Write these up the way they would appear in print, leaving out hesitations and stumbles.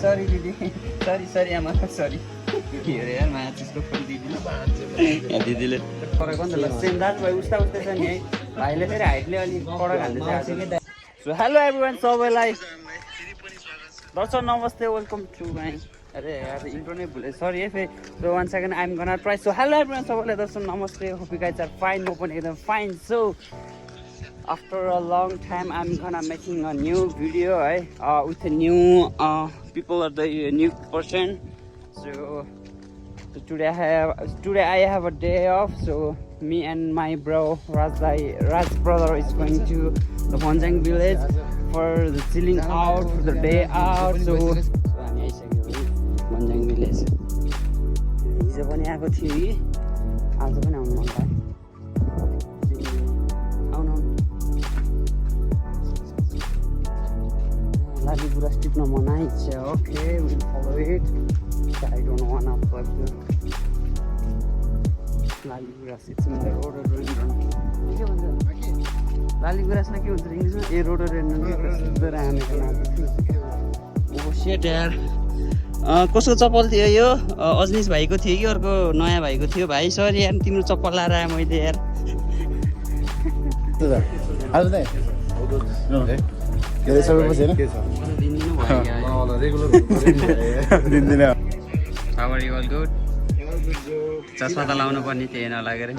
Sorry दिदी sorry आमा sorry हेर यार माचिसको फोन दिदीले फरक हो नि त सेम दाजुभाइ उस्ता उस्तै छ नि है भाइले फेरि हाइटले अलिक कडक हाल्दैछ सो हेलो एभ्रिवान सबैलाई दर्शक नमस्ते वेलकम टु माई अरे यार इन्ट्रो नै भुले सरी है फेरि so 1 second I'm gonna try so hello everyone सबैलाई दर्शक नमस्ते hope you guys are fine म पनि एकदम fine so after a long time I'm gonna making a new video with a new people or the new person so today I have a day off so me and my bro Raj brother is going to the Bonjang village for the chilling out for the day out so हामी आइसक्यो Bonjang village हिजो पनि आएको थियो कि आज पनि आउनु मन लाग्यो Lagiguras टिप्न मनाइ छ okay will follow it I don't wanna fuck the Lagiguras it's in the rhododendron के भन्छ Lagiguras के हुन्छ इङ्ग्लिसमा ए rhododendron के तर हानेको नाम ओ शिट यार कसको चप्पल थियो यो अजनीश भाइको थियो कि अर्को नयाँ भाइको थियो भाइ सरी यार तिम्रो चप्पल लाएर आएँ मैले यार Kira sampai pas ya? दिन्दिन How are you all good? चस्मा त लाउनु पर्ने थिएन लागेर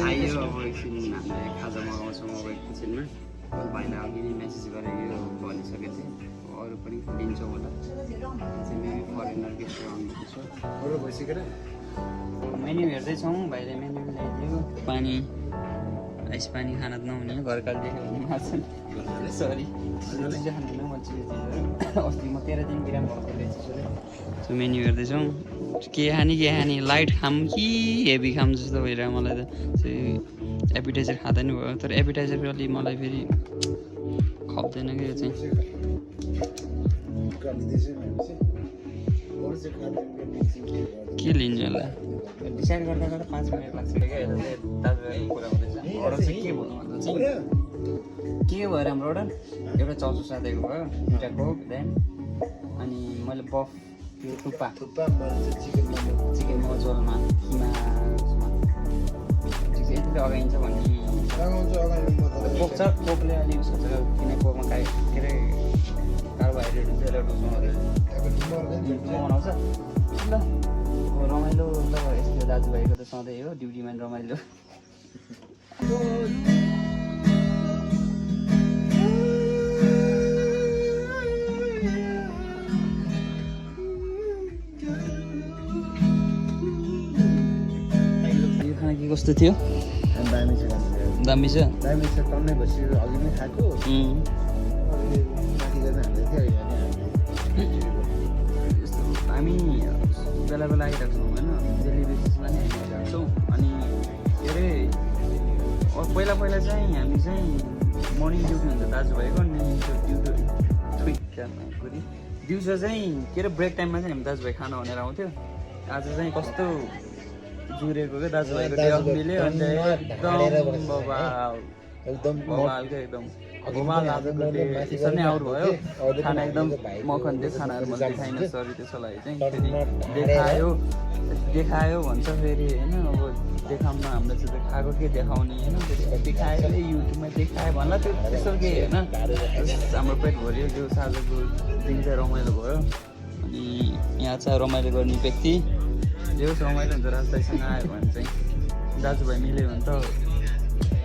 आयो अब एकछिन हामीले खाजा मगाउँछौँ अब एकछिनमा भाइले अघि नै मेसेज गरेको भनिसकेको थिएँ अरू पनि लिन्छौँ होला चाहिँ मेबी फरेनर गेस्ट आउनुहुन्छ मेन्यु हेर्दैछौँ भाइले मेन्यु ल्याइदियो पानी आइस पानी खान नहुने घरकाल देख्यो सरी खाँदैन म अस्ति म 13 दिन बिराम भएको रहेछ सो मेन्यु हेर्दैछौँ के खाने लाइट खाम कि हेभी खाम जस्तो भइरहेको मलाई त एपिटाइजर खाँदा नि भयो तर एपिटाइजर अलि मलाई फेरि खप्दैन कि यो चाहिँ के लिन्छ होला डिसाइड गर्दा गर्दा 5 मिनट लाग्छ क्या दाजुभाइको कुरा हुँदैछ अरू चाहिँ के भन्नु भन्दा चाहिँ के भएर हाम्रो एउटा एउटा चौचो साथीको भयो दुईवटा कोक देन अनि मैले बफ त्यो थुक्पा चिकन मोमो झोलमा किमा यतिले अगाइन्छ भन्ने कोक छ कोकले अलि उसो छ किन कोकमा के अरे कार्बोहाइड्रेट हुन्छ यसले बनाउँछ ल रमाइलो ल यस्तो दाजुभाइको त सधैँ हो ड्युटीमा रमाइलो यो खाना के कस्तो थियो दामी छ टन्नै बसियो अघि नै खाएको हामी बेला बेला आइरहेको छौँ होइन डेली बेसिसमा नै आइरहेको छौँ अनि के अरे पहिला चाहिँ हामी चाहिँ मर्निङ ड्युटी हुन्छ दाजुभाइको अनि ड्युटी दिउँसो चाहिँ के अरे ब्रेक टाइममा चाहिँ हामी दाजुभाइ खाना भनेर आउँथ्यो आज चाहिँ कस्तो जुरेको क्या दाजुभाइको डे अफ मिल्यो अन्त एकदम बबालको एकदम घुमाल आजको डे त्यसरी नै आउट भयो खाना एकदम मखन थियो खानाहरू मैले देखाइनँ सरी त्यसको लागि चाहिँ फेरि देखायो भन्छ फेरि होइन अब देखाउँ न हामीले चाहिँ खाएको के देखाउने होइन देखायो युट्युबमा देखायो भन्ला त्यो त्यस्तो के होइन हाम्रो पेट भरियो त्यो साँझको दिन चाहिँ रमाइलो भयो अनि यहाँ चाहिँ रमाइलो गर्ने व्यक्ति जो रमाइलो हुन्छ राजदाईसँग आयो भने चाहिँ दाजुभाइ मिल्यो भने त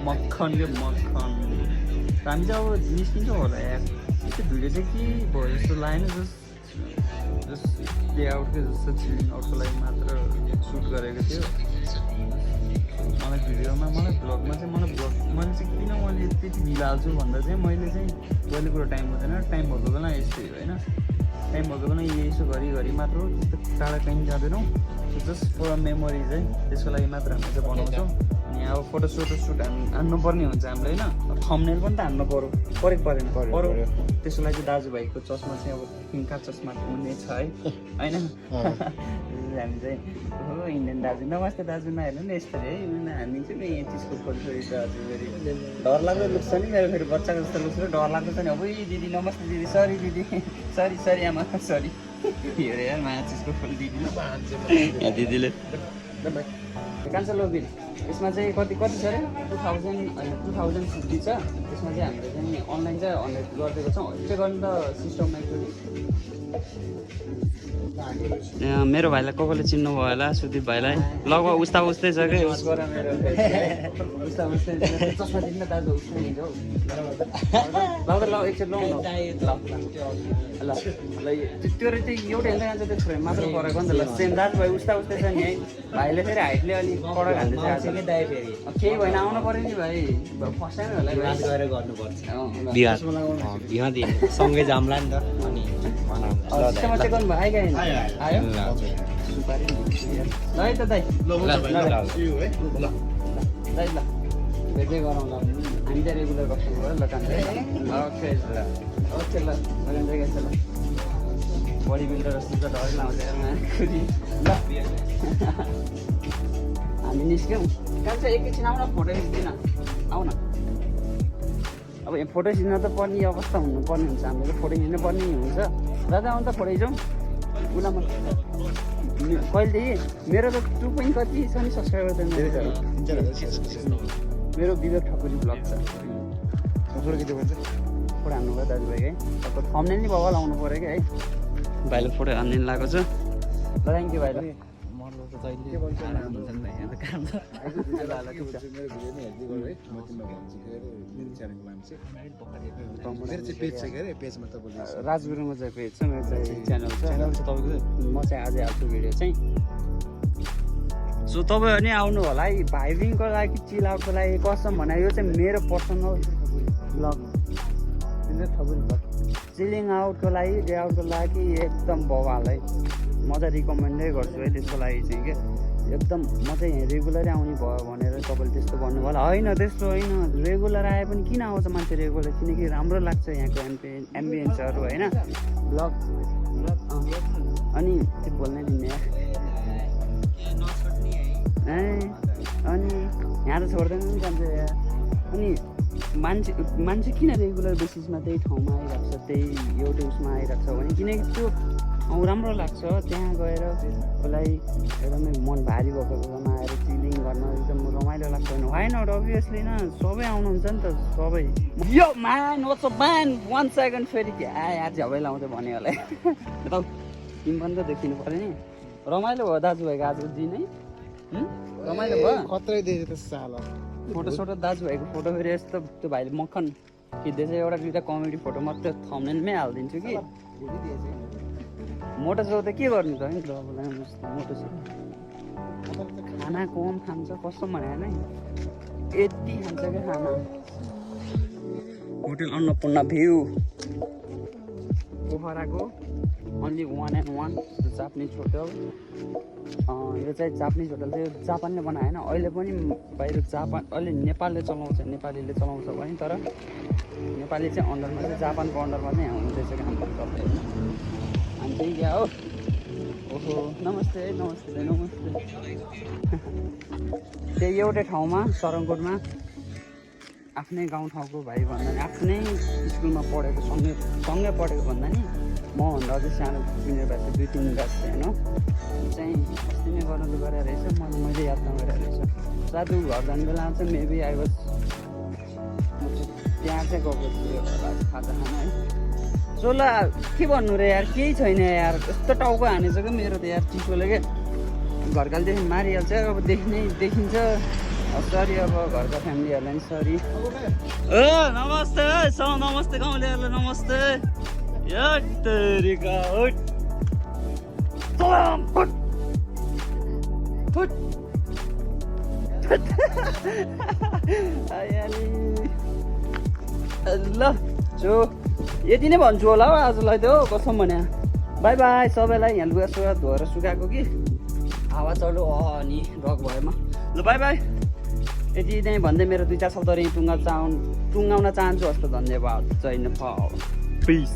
मक्खन के मक्खन हामी चाहिँ अब निस्किन्छौँ होला यार त्यो भिडियो चाहिँ के भयो जस्तो लागेन जस्ट प्ले आउटको जस्तो चिलिङ आउटको लागि मात्र सुट गरेको थियो मलाई भिडियोमा मैले भ्लगमा चाहिँ मैले चाहिँ किन मैले त्यति ढिलो हाल्छु भन्दा चाहिँ मैले चाहिँ कहिले कुरो टाइम हुँदैन टाइम भएको बेला यस्तै होइन टाइम भएको बेला यसो घरि मात्र हो त्यस्तो टाढा कहीँ जाँदैनौँ जस्ट फर अ मेमोरी चाहिँ त्यसको लागि मात्र हामी चाहिँ बनाउँछौँ अनि अब फोटो सुट हान्नुपर्ने हुन्छ हामीले होइन थम्बनेल पनि त हान्नु परेको परेन त्यसको लागि दाजुभाइको चस्मा चाहिँ अब पिङ्का चस्मा हुने छ है होइन हामी चाहिँ हो इन्डियन दाजु नमस्ते दाजु नहेर्नु नि यस्तो है हामी चाहिँ यहाँ चिजको फोटो दाजु फेरि डर लाग्दो लुक्छ नि मेरो फेरि बच्चाको जस्तो लुक्छ डर लाग्दो छ नि अब दिदी नमस्ते दिदी सरी दिदी सरी आमा सरी हेरे यार माया चिजको फोटो दिदी यहाँ दिदीले कान्छ लोबिल यसमा चाहिँ कति छ अरे 2050 छ त्यसमा चाहिँ हामीले चाहिँ अनलाइन चाहिँ 100 गरिदिएको छौँ चेक गर्नु त सिस्टममा एकचोटि मेरो भाइलाई कसले चिन्नु भयो होला सुदीप भाइलाई लगभग उस्ता उस्तै छ कि उस्ता उस्तै चस्मा दिनु दाजु उस्तै हिँड्छ हौ ल एकचोटि लौ ल त्यो चाहिँ एउटै हेर्दै जान्छ त्यो फ्रेम मात्र परेको नि त ल सेम दाजुभाइ उस्ता उस्तै छ नि है भाइले फेरि हाइटले अलिक कडक हाल्दैछ केही भएन आउनु पऱ्यो नि भाइ फर्स्ट टाइम होला गर्नुपर्छ सँगै जाम्ला नि त अनि चेक गर्नु भयो आयो सुपारी ल है त दाइ दाइ ल भेट्दै गरौँ ल हामी चाहिँ रेगुलर कस्टमर हो ल कान्छ ओके ल ल बडी बिल्डर जस्तो त डर लाउँछ ल हामी निस्क्यौँ कान्छ एकैछिन आउन फोटो खिच्दिन आउ न अब यहाँ फोटो खिच्न त पर्ने अवस्था हुनुपर्ने हुन्छ हामीले फोटो खिच्नु पर्ने हुन्छ दादा आउनु त फोटो खिचौँ उसलाई कहिलेदेखि मेरो त 2 point कति छ नि सब्सक्राइबर त मेरो विवेक ठकुरी ब्लग छ फोटो हान्नु भयो दाजुभाइ है तपाईँको थम्बनेल नि बाबा लाउनु पऱ्यो कि है भाइले फोटो हान्ने लगाएको छ ल थ्याङ्क यू भाइले राजगुरुमा चाहिँ पेज छ मेरो चाहिँ च्यानल छ तपाईँको म चाहिँ आजै हाल्छु भिडियो चाहिँ सो तपाईँहरू नि आउनु होला है भाइबिङको लागि चिल आउटको लागि कसम भने यो चाहिँ मेरो पर्सनल ब्लग चिलिङ आउटको लागि डे आउटको लागि एकदम बवाल है म चाहिँ रिकमेन्डै गर्छु है त्यसको लागि चाहिँ के एकदम म चाहिँ यहाँ रेगुलरै आउने भयो भनेर तपाईँले त्यस्तो भन्नुभयो होला होइन त्यस्तो होइन रेगुलर आए पनि किन आउँछ मान्छे रेगुलर किनकि राम्रो लाग्छ यहाँको एम्बियन्सहरू होइन ब्लग अनि त्यो बोल्नै दिने अनि यहाँ त छोड्दैन नि जान्छ अनि मान्छे किन रेगुलर बेसिसमा त्यही ठाउँमा आइरहेको छ त्यही एउटै उसमा आइरहेको छ भने किनकि त्यो राम्रो लाग्छ त्यहाँ गएर उसलाई एकदमै मन भारी भएको बेलामा आएर चिलिङ गर्न एकदम रमाइलो लाग्छ भने वाइ नट अभियसली न सबै आउनुहुन्छ नि त सबै यो man what's up man 1 second फेरि यार झबै लाउँदै भन्यो होला यता तिमी पनि त देखिनु पऱ्यो नि रमाइलो भयो दाजुभाइको आजको दिन है रमाइलो भयो खत्रै देख्यो त साला फोटो दाजुभाइको फोटो फेरि यस्तो त्यो भाइले मक्खन खिच्दैछ एउटा दुइटा कमेडी फोटो मात्रै थम्बनेलमै हालिदिन्छु कि मोटो सो त के गर्नु त नि मोटो सो खाना कम खान्छ कस्तो भने नै यति खान्छ क्या खाना होटल अन्नपूर्ण भ्यू पोखराको ओन्ली 1 and 1 जापानिज होटल यो चाहिँ जापानिज होटल चाहिँ जापानले बनाएन अहिले पनि बाहिर जापान अहिले नेपालीले चलाउँछ भने तर नेपाली चाहिँ अन्डरमा चाहिँ जापानको अन्डरमा चाहिँ हुँदैछ कि हाम्रो तपाईँ हामी चाहिँ क्या हो ओहो नमस्ते त्यही एउटै ठाउँमा सरङकोटमा आफ्नै गाउँठाउँको भाइ भन्दा नि आफ्नै स्कुलमा पढेको सँगै पढेको भन्दा नि मभन्दा अझै सानो जुनियर ब्याच 2-3 ब्याच होइन चाहिँ अस्ति नै गर्न त गरेर रहेछ मैले याद नगरेर रहेछ साथी घर जाने बेलामा चाहिँ मेबी आई वाज त्यहाँ चाहिँ गएको थियो खाजा खाना है सो ल के भन्नु रे यार केही छैन यार यस्तो टाउको हानेछ क्या मेरो त यार चिसोले क्या घरकालदेखि मारिहाल्छ अब देखिन्छ सरी अब घरका फ्यामिलीहरूलाई नि सरी नमस्ते नमस्ते गाउँलेहरूलाई नमस्ते ल जो यति नै भन्छु होला हौ आजलाई त हो कसम भने बाई बाई सबैलाई यहाँ लुगा सुगा धोएर सुकाएको कि हावा चल्यो अनि रक भएमा ल बाई बाई यति नै भन्दै मेरो 2-4 शब्दहरू टुङ्गाउन चाहन्छु हस्त धन्यवाद जय नेपाल पिस